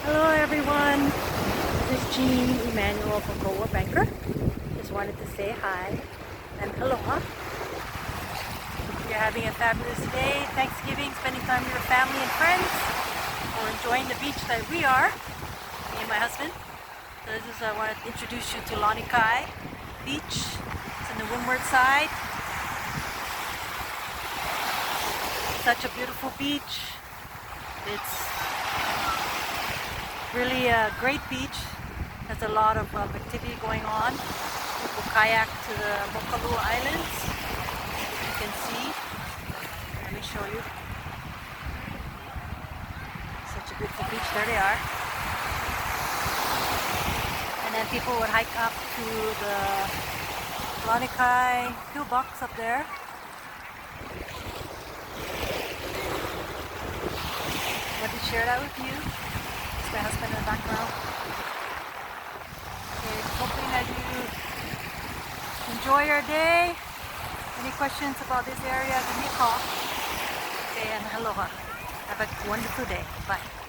Hello everyone, this is Jean Emmanuel from Coldwell Banker. Just wanted to say hi and aloha. You're having a fabulous day, Thanksgiving, spending time with your family and friends, or enjoying the beach that we are, me and my husband. So this is, I wanted to introduce you to Lanikai Beach. It's in the Windward side. Such a beautiful beach. It's really a great beach. There's a lot of activity going on. People kayak to the Mokalua Islands, as you can see. Let me show you. Such a beautiful beach. There they are. And then people would hike up to the Lanikai pillbox up there. I wanted to share that with you. My husband in the background. Okay, hoping that you enjoy your day. Any questions about this area, give me a call. Okay, and aloha. Have a wonderful day. Bye.